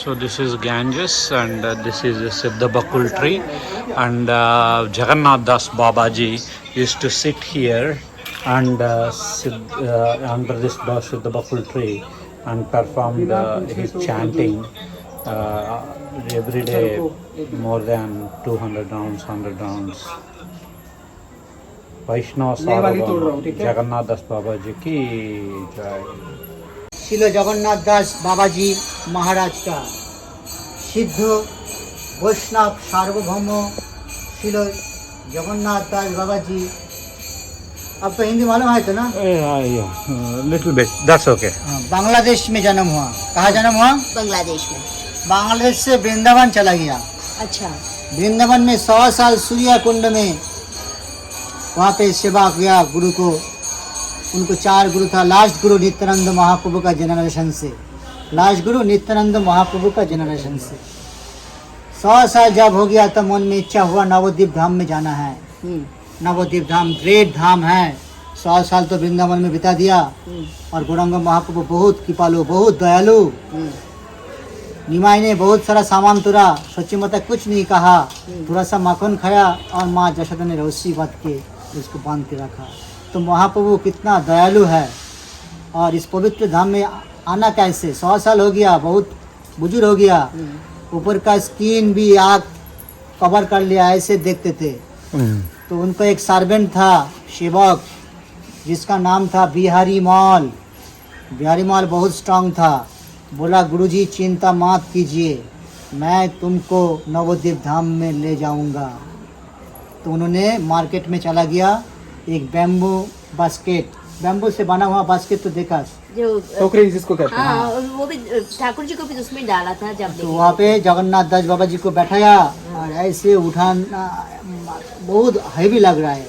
So this is Ganges and this is a Siddha Bakul tree, and Jagannath Das Babaji used to sit here and under this Siddha Bakul tree and performed his chanting every day, more than 200 rounds, 100 rounds. वैष्णव सार्वभौम जगन्नाथ दास बाबा जी की जय। शिलो जगन्नाथ दास बाबा जी महाराज का सिद्ध वैष्णव सार्वभौम शिलो जगन्नाथ दास बाबा जी। आपको हिंदी मालूम है तो ना? Little bit, that's okay. Bangladesh में जन्म हुआ। कहाँ जन्म हुआ? बांग्लादेश में। बांग्लादेश से वृंदावन चला गया। अच्छा। वृंदावन में 100 साल सूर्या कुंड में वहाँ पे सेवा किया गुरु को। उनको 4 गुरु था। लास्ट गुरु नित्यानंद महाप्रभु का जनरेशन से। लास्ट गुरु नित्यानंद महाप्रभु का जनरेशन से 100 साल जब हो गया तो मन में इच्छा हुआ नवद्वीप धाम में जाना है। नवद्वीप धाम ग्रेट धाम है। 100 साल तो वृंदावन में बिता दिया। और गौरांग महाप्रभु बहुत कृपालु, बहुत दयालु। निमाई ने बहुत सारा सामान तोड़ा, सच्ची माता कुछ नहीं कहा, थोड़ा सा माखन खाया और माँ जशोदा ने रस्सी बांध के उसको बांध के रखा। तो महाप्रभु कितना दयालु है। और इस पवित्र धाम में आना कैसे? 100 साल हो गया, बहुत बुजुर्ग हो गया। ऊपर का स्किन भी आग कवर कर लिया, ऐसे देखते थे। तो उनको एक सर्वेंट था, सेवक, जिसका नाम था बिहारी माल। बिहारी माल बहुत स्ट्रांग था। बोला गुरुजी चिंता मत कीजिए, मैं तुमको नवद्वीप धाम में ले जाऊंगा। तो उन्होंने मार्केट में चला गया। एक बैम्बू बास्केट, बैम्बू से बना हुआ बास्केट तो देखा, जो टोकरी जिसको कहते हैं। हाँ, वो भी ठाकुर जी को भी उसमें डाला था जब। तो वहाँ पे जगन्नाथ दास बाबा जी को बैठाया और ऐसे उठाना बहुत हैवी लग रहा है।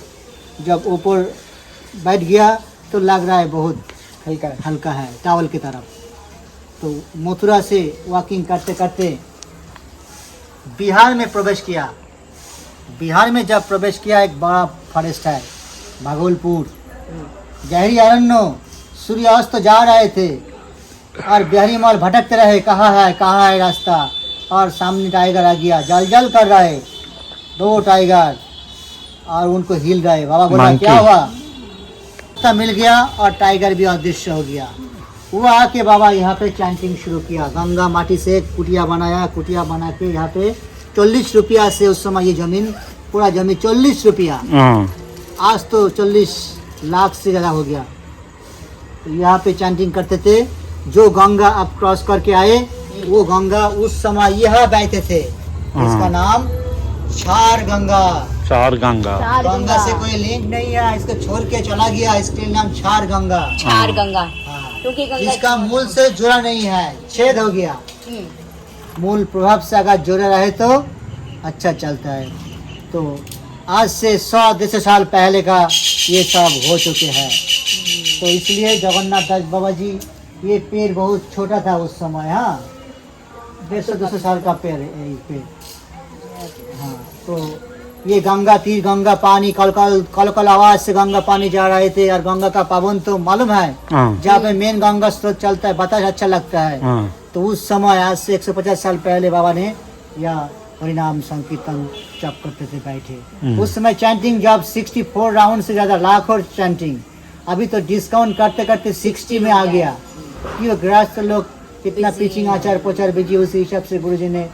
जब ऊपर बैठ गया तो लग रहा है बहुत हल्का है, टावल की तरफ। तो मथुरा से वॉकिंग करते करते बिहार में प्रवेश किया। बिहार में जब प्रवेश किया, एक बड़ा फॉरेस्ट है भागलपुर, गहरी अरण्य। सूर्यास्त जा रहे थे और बिहारी माल भटकते रहे, कहाँ है रास्ता। और सामने टाइगर आ गया, जल जल कर रहे 2 टाइगर और उनको हिल रहे। बाबा बोला क्या हुआ? रास्ता मिल गया और टाइगर भी अदृश्य हो गया। वो आके बाबा यहाँ पे चैंटिंग शुरू किया। गंगा माटी से कुटिया बनाया, कुटिया बना के यहाँ पे 40 रुपया से, उस समय ये जमीन, पूरा जमीन 40 रुपया, आज तो 40 लाख से ज़्यादा हो गया। तो यहाँ पे चैंटिंग करते थे। जो गंगा आप क्रॉस करके आए, वो गंगा उस समय यहाँ बहते थे। इसका नाम चार गंगा। चार गंगा। गंगा से कोई लिंक नहीं है, इसको छोड़ के चला गया, इसके नाम चार गंगा। चार गंगा, क्योंकि इसका मूल से जुड़ा नहीं है, छेद हो गया। मूल प्रभाव से अगर जुड़े रहे तो अच्छा चलता है। तो आज से 100-150 साल पहले का ये सब हो चुके हैं। तो इसलिए जगन्नाथ दास बाबा जी, ये पेड़ बहुत छोटा था उस समय। हाँ, 150-200 साल का पेड़ है ये पेड़। हाँ, तो ये गंगा तीर, गंगा पानी, कल आवाज से गंगा पानी जा रहे थे। और गंगा का पावन तो मालूम है, जहाँ पे मेन गंगा स्रोत चलता है, बताया अच्छा लगता है। तो उस समय आज से 150 साल पहले बाबा ने या हरिनाम संकीर्तन जप करते थे बैठे। उस समय चैंटिंग जब 64 राउंड से ज्यादा, लाखों चैंटिंग। अभी तो डिस्काउंट करते करते 60 में आ गया। क्यों गृहस्थ लोग कितना पिचिंग आचार प्रचार बिजी, उसी हिसाब से गुरु जी ने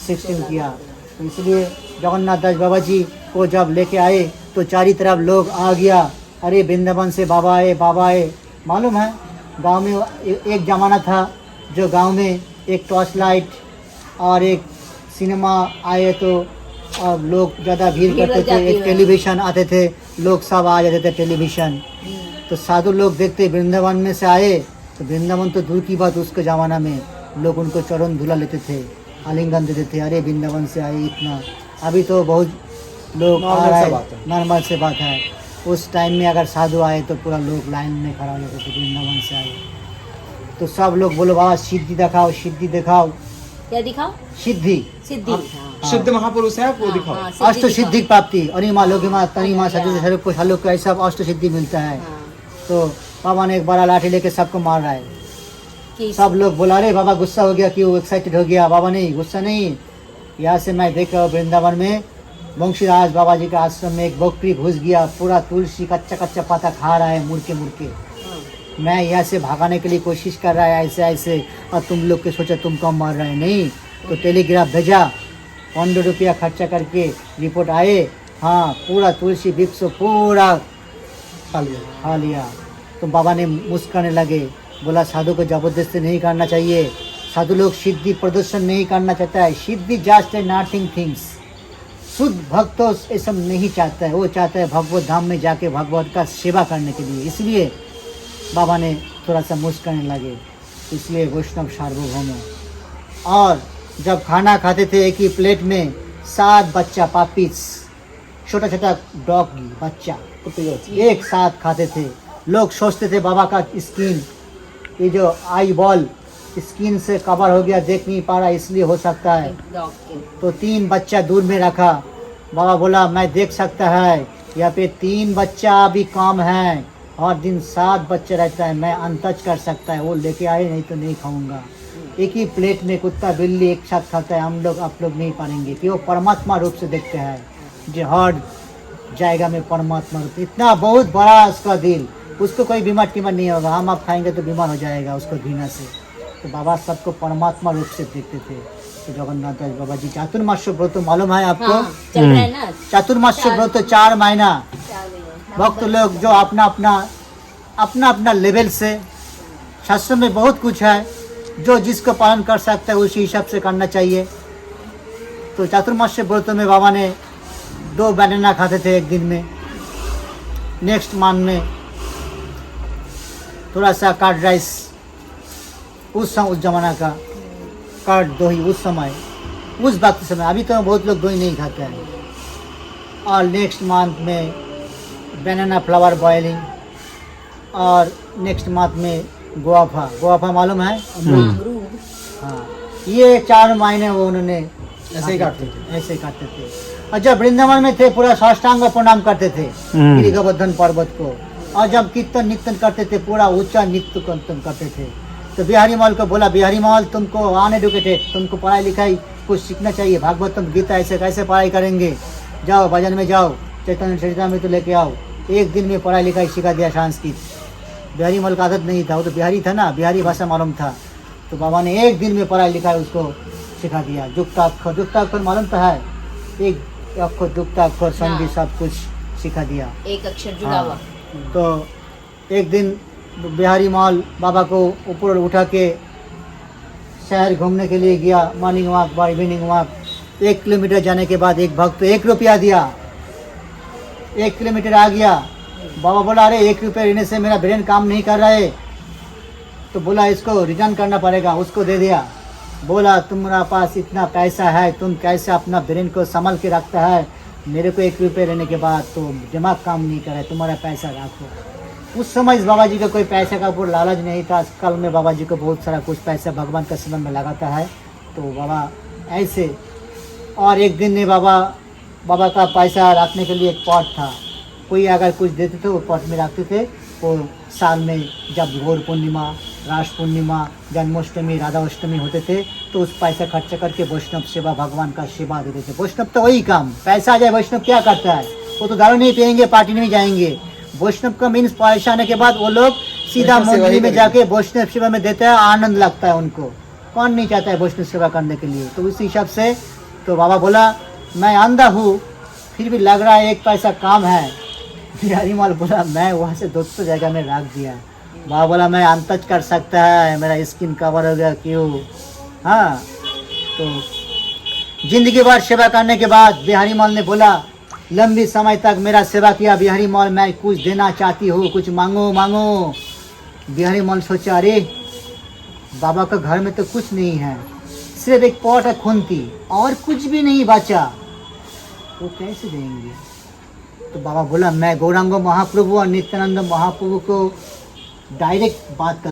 16 किया। तो इसलिए जगन्नाथ दास बाबा जी को जब लेके आए तो चारी तरफ लोग आ गया, अरे वृंदावन से बाबा आए, बाबा आए। मालूम है गांव में एक ज़माना था जो गांव में एक टॉर्च लाइट और एक सिनेमा आए तो और लोग ज़्यादा भीड़ करते थे। एक टेलीविज़न आते थे, लोग सब आ जाते थे टेलीविज़न। तो साधु लोग देखते वृंदावन में से आए तो वृंदावन तो दूर की बात, उसके ज़माना में लोग उनको चरण धुला लेते थे, आलिंगन देते थे, अरे वृंदावन से आए इतना। अभी तो बहुत लोग आ रहा है, नॉर्मल से बात है। उस टाइम में अगर साधु आए तो पूरा लोग लाइन में खड़ा हो जाते थे, वृंदावन से आए तो सब लोग बोलो बाबा सिद्धि दिखाओ, सिद्धि दिखाओ। क्या दिखाओ? सिद्धि, सिद्धि, सिद्ध महापुरुष है, वो दिखाओ। अष्ट सिद्धि प्राप्ति, अनिमा लोगिमा तनिमा सजु कुछ हल्लो ऐसा अष्ट सिद्धि मिलता है। तो बाबा ने एक बड़ा लाठी लेके सबको मार रहा है। कि सब लोग बोला अरे बाबा गुस्सा हो गया, क्यों एक्साइटेड हो गया? बाबा नहीं, गुस्सा नहीं। यहाँ से मैं देख रहा हूँ वृंदावन में बंशीराज बाबा जी का आश्रम में एक बकरी घुस गया, पूरा तुलसी कच्चा कच्चा पत्ता खा रहा है मुड़ के। मैं यहाँ से भागाने के लिए कोशिश कर रहा है ऐसे ऐसे, और तुम लोग के सोचा तुम कम मार रहे हैं। नहीं तो टेलीग्राफ भेजा, 15 रुपया खर्चा करके रिपोर्ट आए, हाँ पूरा तुलसी वृक्ष पूरा खा लिया। तो बाबा ने मुस्कुराने लगे, बोला साधु को जबरदस्ती नहीं करना चाहिए, साधु लोग सिद्धि प्रदर्शन नहीं करना चाहता है, सिद्धि जस्ट ए नथिंग थिंग्स। शुद्ध भक्त तो ये सब नहीं चाहता है, वो चाहता है भगवत धाम में जाके भगवत का सेवा करने के लिए। इसलिए बाबा ने थोड़ा सा मुस्कुराने लगे, इसलिए वैष्णव सार्वभौम। और जब खाना खाते थे एक ही प्लेट में 7 बच्चा पापीस, छोटा छोटा डॉग बच्चा एक साथ खाते थे। लोग सोचते थे बाबा का स्किन, ये जो आई बॉल स्किन से कवर हो गया, देख नहीं पा रहा, इसलिए हो सकता है। डॉग के तो 3 बच्चा दूर में रखा। बाबा बोला मैं देख सकता है, यहाँ पे 3 बच्चा अभी कम है, हर दिन 7 बच्चे रहता है, मैं अनटच कर सकता है, वो लेके आए, नहीं तो नहीं खाऊंगा। एक ही प्लेट में कुत्ता बिल्ली एक साथ खाता है, हम लोग आप लोग नहीं पाएंगे कि वो परमात्मा रूप से देखते हैं, जो हर जाएगा में परमात्मा रूप। इतना बहुत बड़ा उसका दिल, उसको कोई बीमार टीमर नहीं होगा, हम आप खाएंगे तो बीमार हो जाएगा उसको घृणा से। तो बाबा सबको परमात्मा रूप से देखते थे। तो जगन्नाथ दास बाबा जी चातुर्मास्य व्रत मालूम है आपको? हाँ, चल रहा है ना चातुर्मास्य व्रत 4 महीना भक्त लोग जो अपना अपना लेवल से, शास्त्र में बहुत कुछ है, जो जिसको पालन कर सकता है उसी हिसाब से करना चाहिए। तो चातुर्मास्य व्रत में बाबा ने 2 बनाना खाते थे एक दिन में। नेक्स्ट मंथ में थोड़ा सा कर्ड राइस, उस जमाना का कर्ड दही, उस समय उस वक्त समय, अभी तो बहुत लोग दही नहीं खाते हैं। और नेक्स्ट मंथ में बनाना फ्लावर बॉइलिंग, और नेक्स्ट मंथ में गुआफा मालूम है? हाँ, ये 4 महीने वो उन्होंने ऐसे ही काटते थे। और जब वृंदावन में थे पूरा साष्टांग प्रणाम करते थे गिरि गोवर्धन पर्वत को, और जब कीर्तन नित्यन करते थे पूरा ऊंचा नित्य कीर्तन करते थे। तो बिहारी मॉल को बोला, बिहारी मॉल तुमको अनएडुकेटेड, तुमको पढ़ाई लिखाई कुछ सीखना चाहिए, भागवतम गीता ऐसे कैसे पढ़ाई करेंगे, जाओ भजन में जाओ, चैतन्य चरितमृत तो लेके आओ। एक दिन में पढ़ाई लिखाई सिखा दिया संस्कृत। बिहारी मॉल का आदत नहीं था, वो तो बिहारी था ना, बिहारी भाषा मालूम था। तो बाबा ने एक दिन में पढ़ाई लिखाई उसको सिखा दिया। जुक्ताक्षर मालूम तो है, एक अक्षर जुक्ताक्षर संधि सब कुछ सिखा दिया, एक अक्षर जुड़ा हुआ। तो एक दिन बिहारी मॉल बाबा को ऊपर उठा के शहर घूमने के लिए गया, मॉर्निंग वॉक व इवनिंग वॉक। 1 किलोमीटर जाने के बाद एक भक्त 1 रुपया दिया, 1 किलोमीटर आ गया। बाबा बोला अरे 1 रुपये लेने से मेरा ब्रेन काम नहीं कर रहा है, तो बोला इसको रिटर्न करना पड़ेगा, उसको दे दिया। बोला तुम्हारा पास इतना पैसा है, तुम कैसे अपना ब्रेन को संभाल के रखता है, मेरे को 1 रुपये लेने के बाद तो दिमाग काम नहीं करे, तुम्हारा पैसा रखो। उस समय इस बाबा जी का कोई पैसे का पूरा लालच नहीं था। कल में बाबा जी को बहुत सारा कुछ पैसा भगवान का सेवा में लगाता है, तो बाबा ऐसे। और एक दिन ने बाबा का पैसा रखने के लिए एक पॉट था, कोई अगर कुछ देते थे वो पॉट में रखते थे। वो साल में जब गौर पूर्णिमा, रास पूर्णिमा, जन्माष्टमी, राधाष्टमी होते थे तो उस पैसा खर्च करके वैष्णव सेवा, भगवान का सेवा देते थे। वैष्णव तो वही काम, पैसा आ जाए वैष्णव क्या करता है, वो तो दारू नहीं पियेंगे, पार्टी नहीं जाएंगे। वैष्णव का मीन्स पैसा आने के बाद वो लोग सीधा मंदिर में जाके वैष्णव सेवा में देते हैं, आनंद लगता है उनको। कौन नहीं चाहता है वैष्णव सेवा करने के लिए। तो उसी हिसाब से तो बाबा बोला मैं अंधा हूँ फिर भी लग रहा है 1 पैसा काम है। बिहारी माल बोला मैं वहाँ से 200 जगह में रख दिया। बाबा बोला मैं अनटच कर सकता है, मेरा स्किन कवर हो गया क्यों। हाँ, तो जिंदगी भर सेवा करने के बाद बिहारी माल ने बोला लंबी समय तक मेरा सेवा किया बिहारी मॉल, मैं कुछ देना चाहती हूँ, कुछ मांगो। बिहारी मॉल सोचा अरे बाबा का घर में तो कुछ नहीं है, सिर्फ एक पॉट है खूंटी और कुछ भी नहीं बचा, वो कैसे देंगे। तो बाबा बोला मैं गौरांग महाप्रभु और नित्यानंद महाप्रभु को डायरेक्ट बात कर